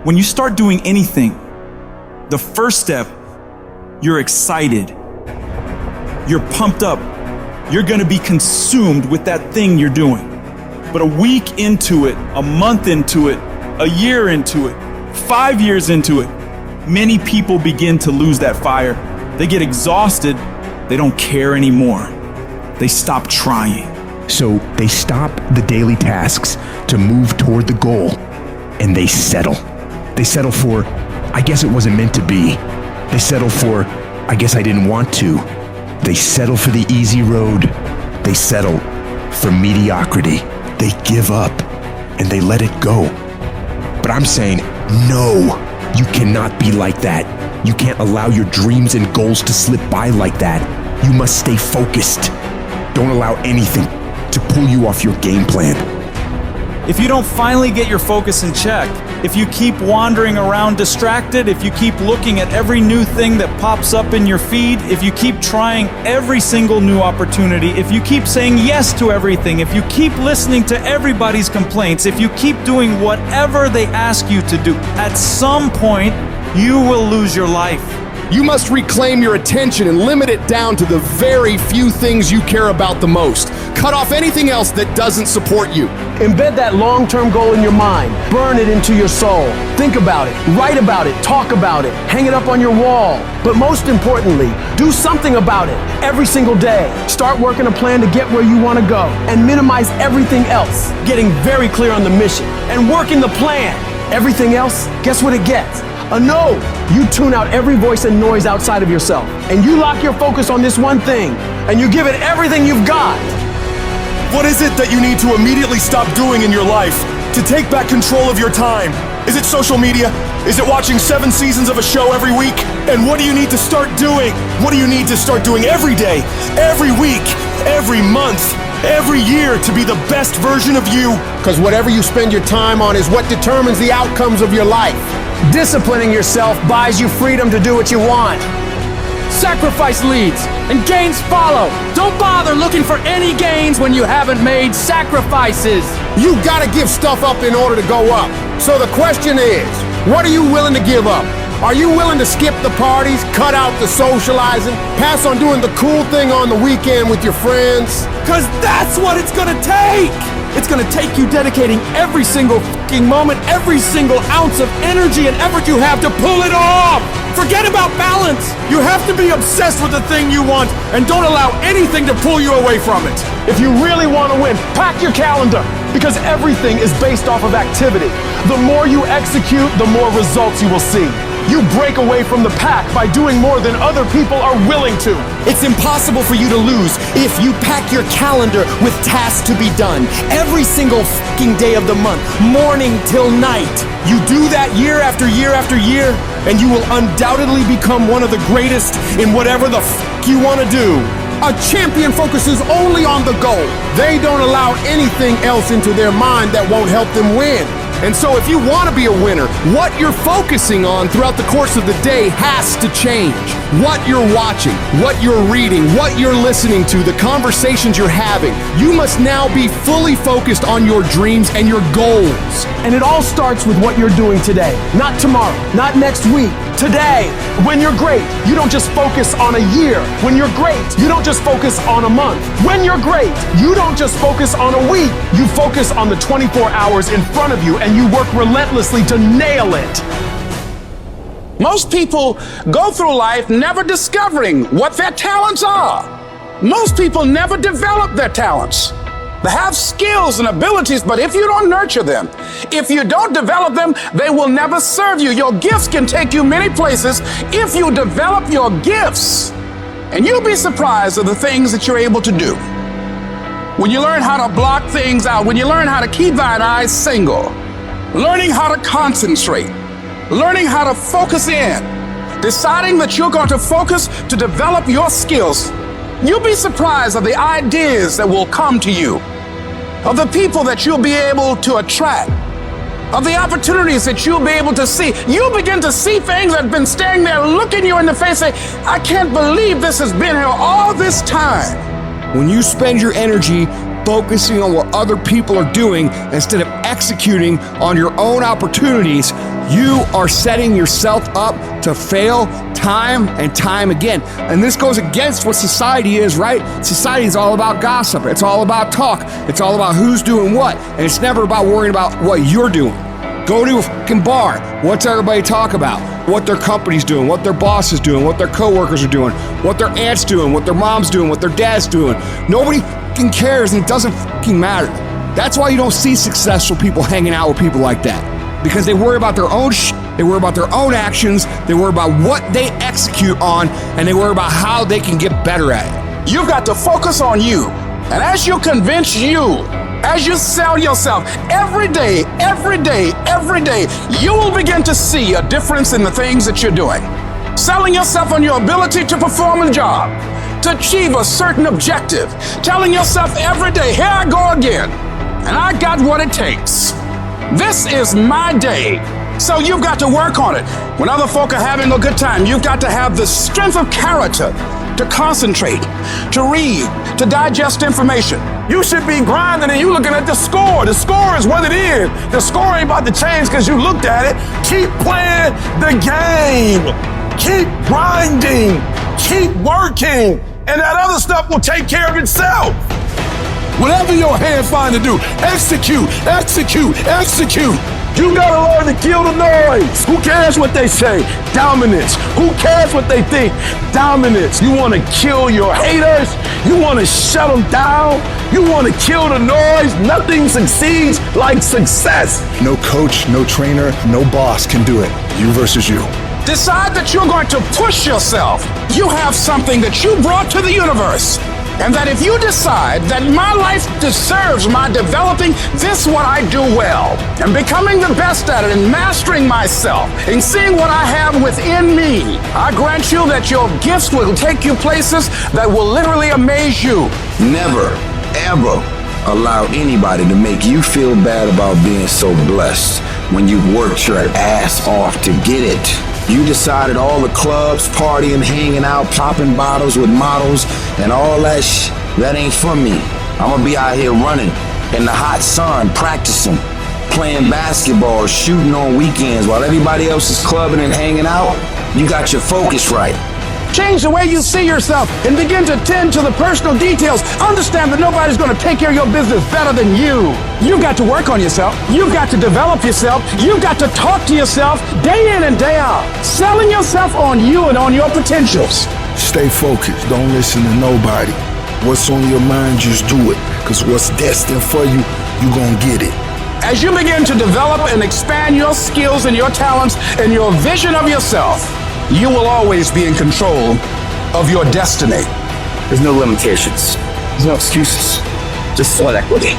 When you start doing anything, the first step, you're excited. You're pumped up. You're gonna be consumed with that thing you're doing. But a week into it, a month into it, a year into it, 5 years into it, many people begin to lose that fire. They get exhausted. They don't care anymore. They stop trying. So they stop the daily tasks to move toward the goal, and they settle. They settle for, I guess it wasn't meant to be. They settle for, I guess I didn't want to. They settle for the easy road. They settle for mediocrity. They give up and they let it go. But I'm saying, no, you cannot be like that. You can't allow your dreams and goals to slip by like that. You must stay focused. Don't allow anything to pull you off your game plan. If you don't finally get your focus in check, if you keep wandering around distracted, if you keep looking at every new thing that pops up in your feed, if you keep trying every single new opportunity, if you keep saying yes to everything, if you keep listening to everybody's complaints, if you keep doing whatever they ask you to do, at some point, you will lose your life. You must reclaim your attention and limit it down to the very few things you care about the most. Cut off anything else that doesn't support you. Embed that long-term goal in your mind. Burn it into your soul. Think about it, write about it, talk about it, hang it up on your wall. But most importantly, do something about it every single day. Start working a plan to get where you want to go and minimize everything else. Getting very clear on the mission and working the plan. Everything else, guess what it gets? A no. You tune out every voice and noise outside of yourself, and you lock your focus on this one thing, and you give it everything you've got. What is it that you need to immediately stop doing in your life to take back control of your time? Is it social media? Is it watching 7 seasons of a show every week? And what do you need to start doing? What do you need to start doing every day, every week, every month, every year to be the best version of you? Because whatever you spend your time on is what determines the outcomes of your life. Disciplining yourself buys you freedom to do what you want. Sacrifice leads and gains follow. Don't bother looking for any gains when you haven't made sacrifices. You gotta give stuff up in order to go up. So the question is, what are you willing to give up? Are you willing to skip the parties, cut out the socializing, pass on doing the cool thing on the weekend with your friends? Cause that's what it's gonna take. It's gonna take you dedicating every single fucking moment, every single ounce of energy and effort you have to pull it off. Forget about balance. You have to be obsessed with the thing you want and don't allow anything to pull you away from it. If you really want to win, pack your calendar because everything is based off of activity. The more you execute, the more results you will see. You break away from the pack by doing more than other people are willing to. It's impossible for you to lose if you pack your calendar with tasks to be done every single fucking day of the month, morning till night. You do that year after year after year, and you will undoubtedly become one of the greatest in whatever the fuck you want to do. A champion focuses only on the goal. They don't allow anything else into their mind that won't help them win. And so if you want to be a winner, what you're focusing on throughout the course of the day has to change. What you're watching, what you're reading, what you're listening to, the conversations you're having. You must now be fully focused on your dreams and your goals. And it all starts with what you're doing today. Not tomorrow, not next week. Today, when you're great, you don't just focus on a year. When you're great, you don't just focus on a month. When you're great, you don't just focus on a week. You focus on the 24 hours in front of you and you work relentlessly to nail it. Most people go through life never discovering what their talents are. Most people never develop their talents. They have skills and abilities, but if you don't nurture them, if you don't develop them, they will never serve you. Your gifts can take you many places if you develop your gifts. And you'll be surprised at the things that you're able to do. When you learn how to block things out, when you learn how to keep thine eyes single, learning how to concentrate, learning how to focus in, deciding that you're going to focus to develop your skills, you'll be surprised at the ideas that will come to you, of the people that you'll be able to attract, of the opportunities that you'll be able to see. You'll begin to see things that have been staring there, looking you in the face, saying, I can't believe this has been here all this time. When you spend your energy focusing on what other people are doing instead of executing on your own opportunities, You are setting yourself up to fail time and time again. And this goes against what society is, right? Society is all about gossip. It's all about talk. It's all about who's doing what. And it's never about worrying about what you're doing. Go to a fucking bar. What's everybody talk about? What their company's doing, what their boss is doing, what their coworkers are doing, what their aunt's doing, what their mom's doing, what their dad's doing. Nobody fucking cares, and it doesn't fucking matter. That's why you don't see successful people hanging out with people like that. Because they worry about their own shit, they worry about their own actions, they worry about what they execute on, and they worry about how they can get better at it. You've got to focus on you. And as you convince you, as you sell yourself every day, you will begin to see a difference in the things that you're doing. Selling yourself on your ability to perform a job, to achieve a certain objective. Telling yourself every day, here I go again, and I got what it takes. This is my day. So you've got to work on it. When other folk are having a good time, you've got to have the strength of character to concentrate, to read, to digest information. You should be grinding and you looking at the score. The score is what it is. The score ain't about to change because you looked at it. Keep playing the game. Keep grinding. Keep working. And that other stuff will take care of itself. Whatever your hand find to do, execute, execute, execute. You gotta learn to kill the noise. Who cares what they say? Dominance. Who cares what they think? Dominance. You wanna kill your haters? You wanna shut them down? You wanna kill the noise? Nothing succeeds like success. No coach, no trainer, no boss can do it. You versus you. Decide that you're going to push yourself. You have something that you brought to the universe. And that if you decide that my life deserves my developing this what I do well, and becoming the best at it, and mastering myself, and seeing what I have within me, I grant you that your gifts will take you places that will literally amaze you. Never, ever allow anybody to make you feel bad about being so blessed when you've worked your ass off to get it. You decided all the clubs, partying, hanging out, popping bottles with models, and all that that ain't for me. I'm gonna be out here running in the hot sun, practicing, playing basketball, shooting on weekends while everybody else is clubbing and hanging out. You got your focus right. Change the way you see yourself and begin to tend to the personal details. Understand that nobody's going to take care of your business better than you. You've got to work on yourself. You've got to develop yourself. You've got to talk to yourself day in and day out. Selling yourself on you and on your potentials. Stay focused. Don't listen to nobody. What's on your mind, just do it. Because what's destined for you, you gonna get it. As you begin to develop and expand your skills and your talents and your vision of yourself, you will always be in control of your destiny. There's no limitations. There's no excuses. Just sweat equity.